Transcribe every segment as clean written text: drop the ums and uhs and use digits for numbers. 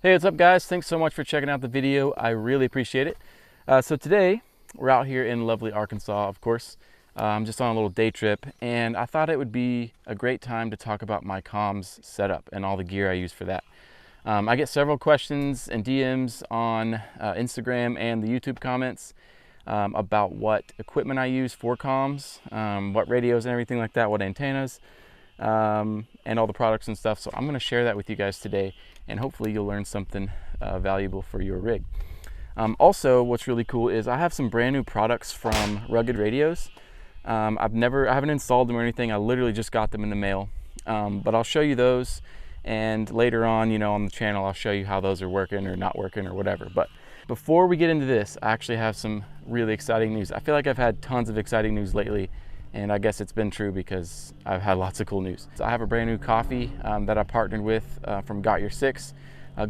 Hey, what's up guys? Thanks so much for checking out the video. I really appreciate it. So today we're out here in lovely Arkansas, of course. I'm just on a little day trip, and I thought it would be a great time to talk about my comms setup and all the gear I use for that. I get several questions and DMs on Instagram and the YouTube comments about what equipment I use for comms, what radios and everything like that, what antennas, and all the products and stuff. So I'm going to share that with you guys today, and hopefully you'll learn something valuable for your rig. Also, what's really cool is I have some brand new products from Rugged Radios. I haven't installed them or anything. I literally just got them in the mail, but I'll show you those, and later on, on the channel, I'll show you how those are working or not working or whatever. But before we get into this, I actually have some really exciting news. I feel like I've had tons of exciting news lately, and I guess it's been true because I've had lots of cool news. So I have a brand new coffee that I partnered with from Got Your Six.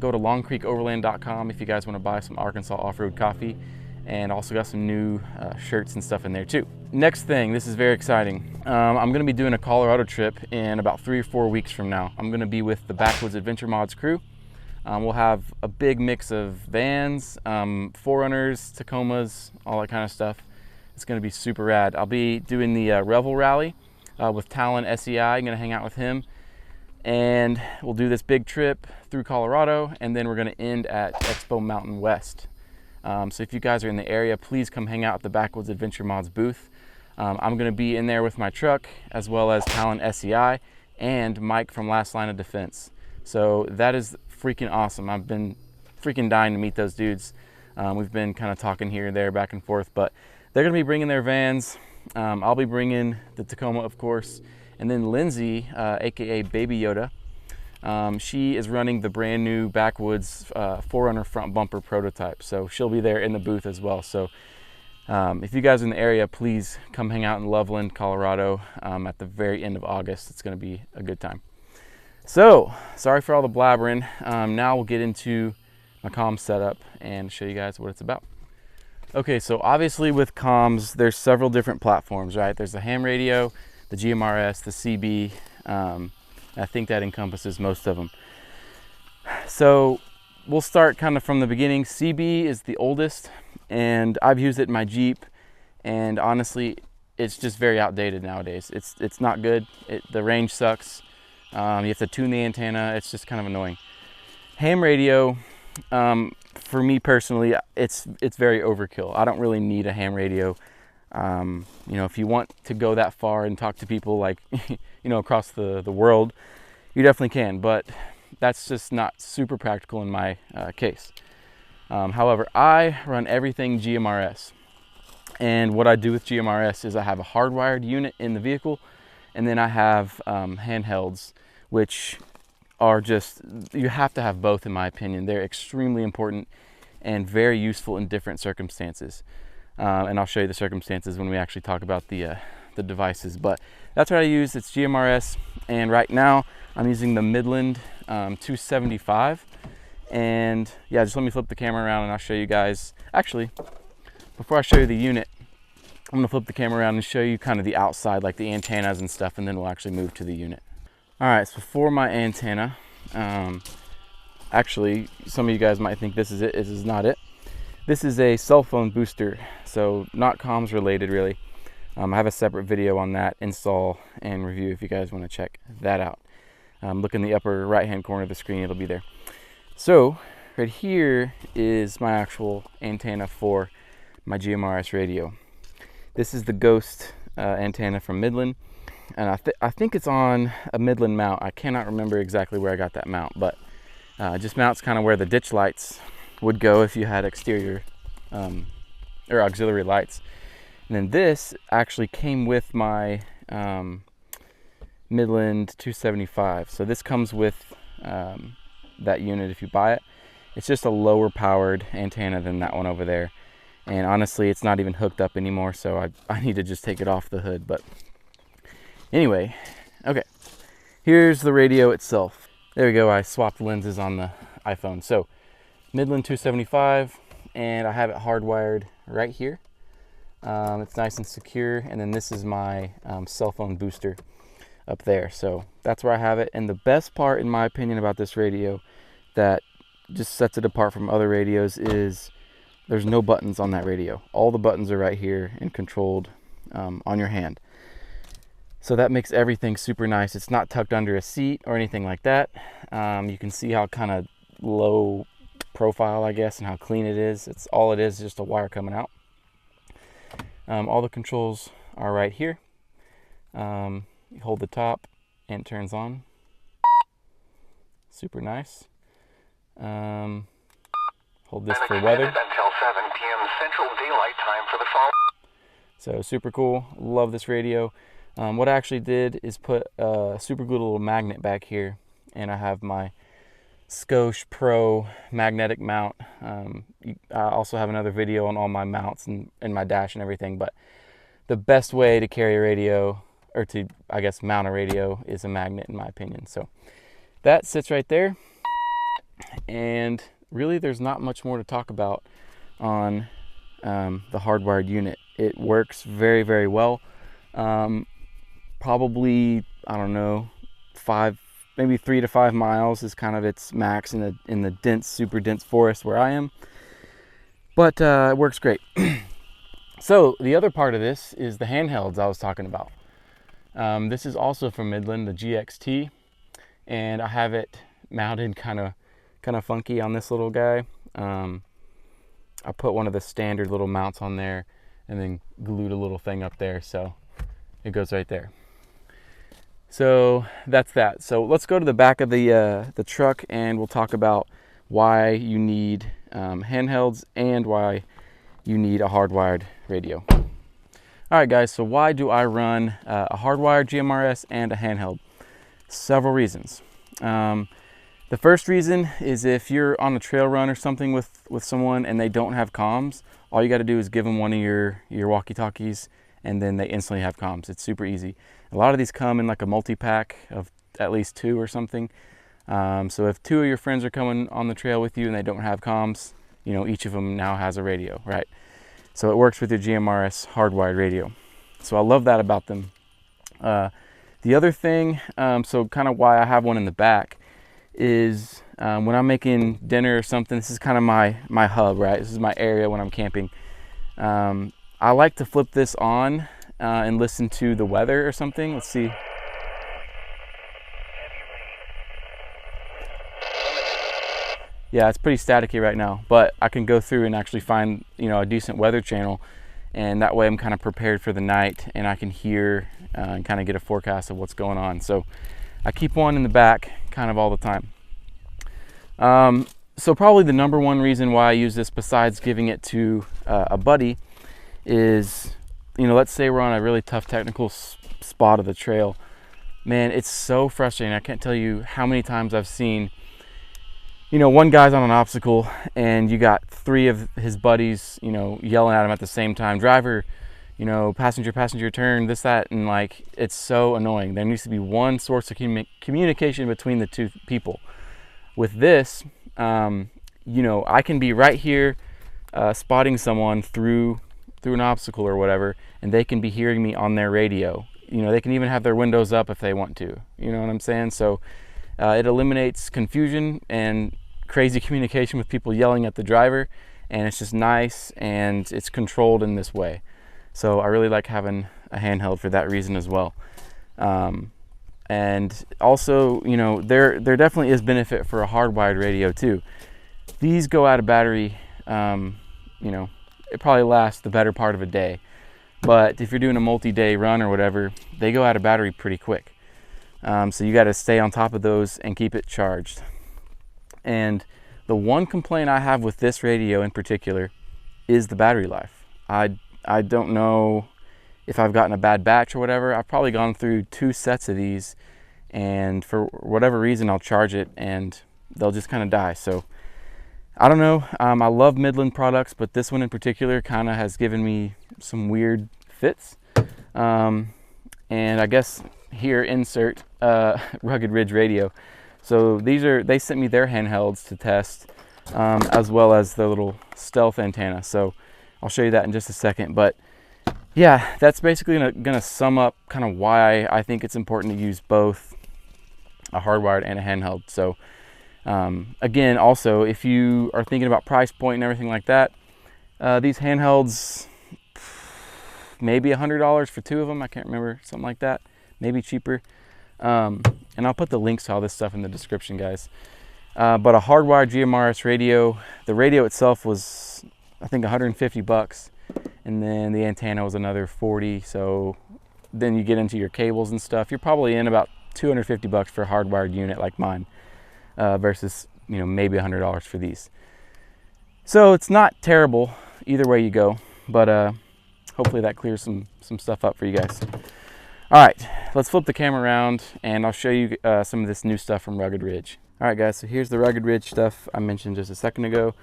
Go to longcreekoverland.com if you guys want to buy some Arkansas off-road coffee, and also got some new shirts and stuff in there too. Next thing, this is very exciting. I'm going to be doing a Colorado trip in about 3 or 4 weeks from now. I'm going to be with the Backwoods Adventure Mods crew. We'll have a big mix of vans, Forerunners, Tacomas, all that kind of stuff. It's going to be super rad. I'll be doing the Revel Rally with Talon SEI. I'm going to hang out with him, and we'll do this big trip through Colorado, and then we're going to end at Expo Mountain West. So if you guys are in the area, please come hang out at the Backwoods Adventure Mods booth. I'm going to be in there with my truck, as well as Talon SEI and Mike from Last Line of Defense. So that is freaking awesome. I've been freaking dying to meet those dudes. We've been kind of talking here and there, back and forth, but they're going to be bringing their vans. I'll be bringing the Tacoma, of course, and then Lindsay, aka Baby Yoda. She is running the brand new Backwoods Forerunner front bumper prototype, so she'll be there in the booth as well. So if you guys are in the area, please come hang out in Loveland, Colorado at the very end of August. It's going to be a good time. So sorry for all the blabbering. Now we'll get into my comm setup and show you guys what it's about. Okay, so obviously with comms, there's several different platforms, right? There's the ham radio, the GMRS, the CB. I think that encompasses most of them. So we'll start kind of from the beginning. CB is the oldest, and I've used it in my Jeep, and honestly, it's just very outdated nowadays. It's not good. The range sucks. You have to tune the antenna. It's just kind of annoying. Ham radio, for me personally, it's very overkill. I don't really need a ham radio. If you want to go that far and talk to people like, across the world, you definitely can, but that's just not super practical in my case. However, I run everything GMRS, and what I do with GMRS is I have a hardwired unit in the vehicle, and then I have handhelds, which are just, you have to have both in my opinion. They're extremely important and very useful in different circumstances. And I'll show you the circumstances when we actually talk about the devices, but that's what I use. It's GMRS, and right now I'm using the Midland 275. And yeah, just let me flip the camera around and I'll show you guys. Actually, before I show you the unit, I'm gonna flip the camera around and show you kind of the outside, like the antennas and stuff, and then we'll actually move to the unit. All right, so for my antenna, actually, some of you guys might think this is it. This is not it. This is a cell phone booster, so not comms related really. I have a separate video on that install and review if you guys want to check that out. Look in the upper right hand corner of the screen, it'll be there. So right here is my actual antenna for my GMRS radio. This is the Ghost antenna from Midland, and I think it's on a Midland mount. I cannot remember exactly where I got that mount, but it just mounts kind of where the ditch lights would go if you had exterior or auxiliary lights. And then this actually came with my Midland 275. So this comes with that unit if you buy it. It's just a lower powered antenna than that one over there. And honestly, it's not even hooked up anymore, so I need to just take it off the hood. But anyway, okay, here's the radio itself. There we go, I swapped lenses on the iPhone. So Midland 275, and I have it hardwired right here. It's nice and secure, and then this is my cell phone booster up there. So that's where I have it. And the best part, in my opinion, about this radio that just sets it apart from other radios is there's no buttons on that radio. All the buttons are right here and controlled on your hand. So that makes everything super nice. It's not tucked under a seat or anything like that. You can see how kind of low profile, I guess, and how clean it is. It is just a wire coming out. All the controls are right here. You hold the top and it turns on. Super nice. Hold this for weather. Until 7 p.m. Central Daylight Time for the fall. So super cool. Love this radio. What I actually did is put super glued a little magnet back here, and I have my Scosche Pro magnetic mount. I also have another video on all my mounts and my dash and everything, but the best way to carry a radio, or to, I guess, mount a radio, is a magnet in my opinion. So that sits right there, and really there's not much more to talk about on the hardwired unit. It works very, very well. Probably, I don't know, maybe 3 to 5 miles is kind of its max in the dense, super dense forest where I am. But it works great. So the other part of this is the handhelds I was talking about. This is also from Midland, the GXT, and I have it mounted kind of funky on this little guy. I put one of the standard little mounts on there and then glued a little thing up there, so it goes right there. So that's that. So let's go to the back of the truck, and we'll talk about why you need handhelds and why you need a hardwired radio. All right, guys, so why do I run a hardwired GMRS and a handheld? Several reasons. The first reason is if you're on a trail run or something with someone and they don't have comms, all you got to do is give them one of your walkie-talkies, and then they instantly have comms. It's super easy. A lot of these come in like a multi-pack of at least 2 or something. So if 2 of your friends are coming on the trail with you and they don't have comms, you know, each of them now has a radio, right? So it works with your GMRS hardwired radio. So I love that about them. The other thing, so kind of why I have one in the back, is when I'm making dinner or something, this is kind of my hub, right? This is my area when I'm camping. I like to flip this on and listen to the weather or something. Let's see. Yeah, it's pretty staticky right now, but I can go through and actually find, you know, a decent weather channel, and that way I'm kind of prepared for the night, and I can hear and kind of get a forecast of what's going on. So I keep one in the back kind of all the time. So probably the number one reason why I use this, besides giving it to a buddy, is, you know, let's say we're on a really tough technical spot of the trail. Man, it's so frustrating. I can't tell you how many times I've seen, you know, one guy's on an obstacle and you got 3 of his buddies, you know, yelling at him at the same time. Driver, you know, passenger, turn, this, that, and like, it's so annoying. There needs to be one source of communication between the 2 people. With this, you know, I can be right here spotting someone through an obstacle or whatever, and they can be hearing me on their radio. You know, they can even have their windows up if they want to. You know what I'm saying? So it eliminates confusion and crazy communication with people yelling at the driver, and it's just nice, and it's controlled in this way. So I really like having a handheld for that reason as well. And also, you know, there definitely is benefit for a hardwired radio too. These go out of battery, you know, it probably lasts the better part of a day. But if you're doing a multi-day run or whatever, they go out of battery pretty quick. So you got to stay on top of those and keep it charged. And the one complaint I have with this radio in particular is the battery life. I don't know if I've gotten a bad batch or whatever. I've probably gone through 2 sets of these, and for whatever reason I'll charge it and they'll just kind of die. So I don't know. I love Midland products, but this one in particular kind of has given me some weird fits. And I guess here, insert Rugged Ridge radio. So they sent me their handhelds to test, as well as the little stealth antenna. So I'll show you that in just a second. But yeah, that's basically gonna sum up kind of why I think it's important to use both a hardwired and a handheld. So Again, also, if you are thinking about price point and everything like that, these handhelds, maybe $100 for 2 of them. I can't remember, something like that, maybe cheaper. And I'll put the links to all this stuff in the description, guys. But a hardwired GMRS radio, the radio itself was, I think, 150 bucks. And then the antenna was another 40. So then you get into your cables and stuff. You're probably in about 250 bucks for a hardwired unit like mine, versus, you know, maybe $100 for these. So it's not terrible either way you go, but hopefully that clears some stuff up for you guys. All right, let's flip the camera around and I'll show you some of this new stuff from Rugged Ridge. All right, guys, so here's the Rugged Ridge stuff I mentioned just a second ago.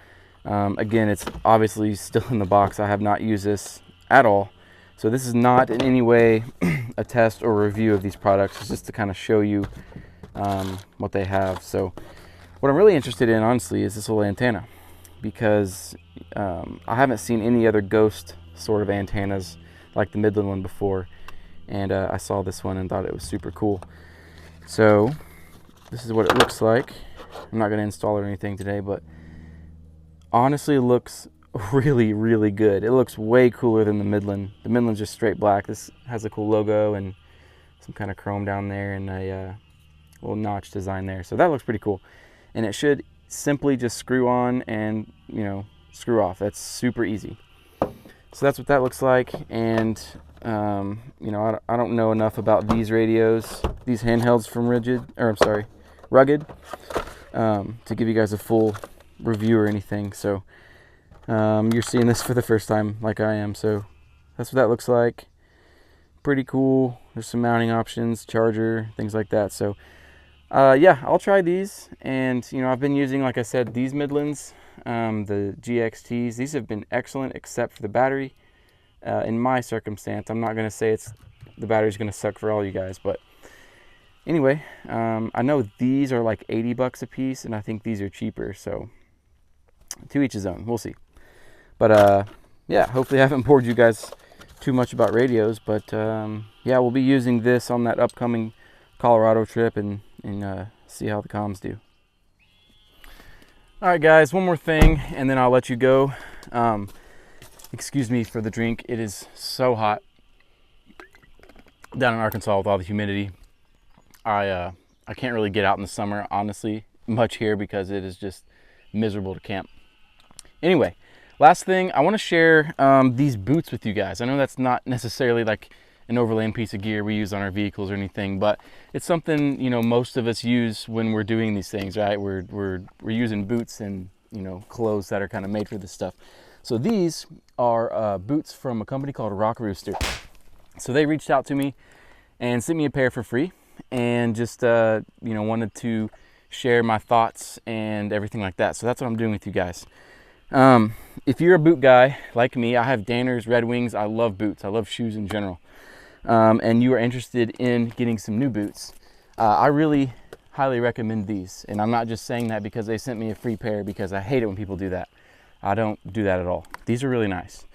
Again, it's obviously still in the box. I have not used this at all. So this is not in any way a test or review of these products. It's just to kind of show you what they have. So what I'm really interested in, honestly, is this little antenna, because I haven't seen any other ghost sort of antennas like the Midland one before. And I saw this one and thought it was super cool. So this is what it looks like. I'm not going to install it or anything today, but honestly, it looks really, really good. It looks way cooler than the Midland. The Midland's just straight black. This has a cool logo and some kind of chrome down there and a little notch design there. So that looks pretty cool. And it should simply just screw on and, you know, screw off. That's super easy. So that's what that looks like. And you know, I don't know enough about these radios, these handhelds from Rugged, to give you guys a full review or anything. So you're seeing this for the first time like I am. So that's what that looks like. Pretty cool. There's some mounting options, charger, things like that. So yeah, I'll try these. And you know, I've been using, like I said, these Midlands, the GXTs. These have been excellent except for the battery. In my circumstance, I'm not going to say the battery's going to suck for all you guys, but anyway, I know these are like 80 bucks a piece, and I think these are cheaper, so to each his own. We'll see. But yeah, hopefully I haven't bored you guys too much about radios, but yeah, we'll be using this on that upcoming Colorado trip and see how the comms do. All right, guys, one more thing, and then I'll let you go. Excuse me for the drink. It is so hot down in Arkansas with all the humidity. I can't really get out in the summer, honestly, much here because it is just miserable to camp. Anyway, last thing, I want to share these boots with you guys. I know that's not necessarily like an overland piece of gear we use on our vehicles or anything, but it's something, you know, most of us use when we're doing these things, right? We're using boots and, you know, clothes that are kind of made for this stuff. So these are boots from a company called Rooster. So they reached out to me and sent me a pair for free, and just you know, wanted to share my thoughts and everything like that. So that's what I'm doing with you guys. If you're a boot guy like me, I have Danners, Red Wings. I love boots. I love shoes in general. And you are interested in getting some new boots, I really highly recommend these. And I'm not just saying that because they sent me a free pair, because I hate it when people do that. I don't do that at all. These are really nice.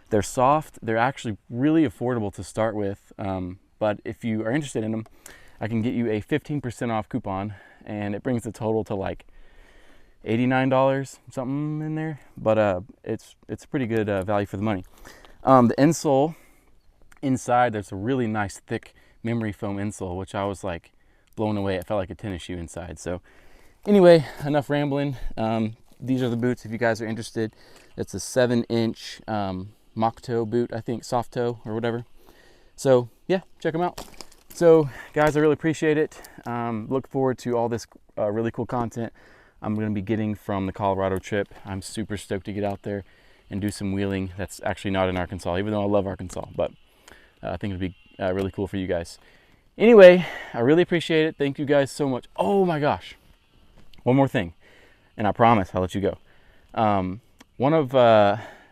They're soft. They're actually really affordable to start with. But if you are interested in them, I can get you a 15% off coupon, and it brings the total to like $89, something in there. But it's pretty good value for the money. The insole inside, there's a really nice thick memory foam insole, which I was like blown away. It felt like a tennis shoe inside. So anyway, enough rambling. These are the boots if you guys are interested. It's a 7-inch mock toe boot, I think, soft toe or whatever. So yeah, check them out. So guys, I really appreciate it. Look forward to all this really cool content I'm going to be getting from the Colorado trip. I'm super stoked to get out there and do some wheeling. That's actually not in Arkansas, even though I love Arkansas, but I think it'd be really cool for you guys. Anyway, I really appreciate it. Thank you guys so much. Oh my gosh, one more thing, and I promise I'll let you go.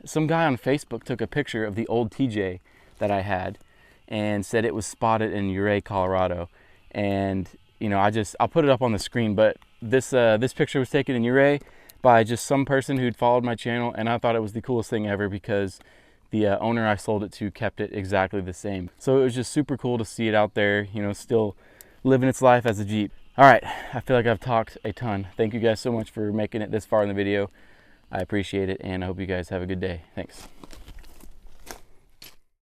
Some guy on Facebook took a picture of the old TJ that I had and said it was spotted in Ouray, Colorado. And you know, I'll put it up on the screen, but this picture was taken in Ouray by just some person who'd followed my channel, and I thought it was the coolest thing ever because the owner I sold it to kept it exactly the same. So it was just super cool to see it out there, you know, still living its life as a Jeep. All right, I feel like I've talked a ton. Thank you guys so much for making it this far in the video. I appreciate it, and I hope you guys have a good day. Thanks.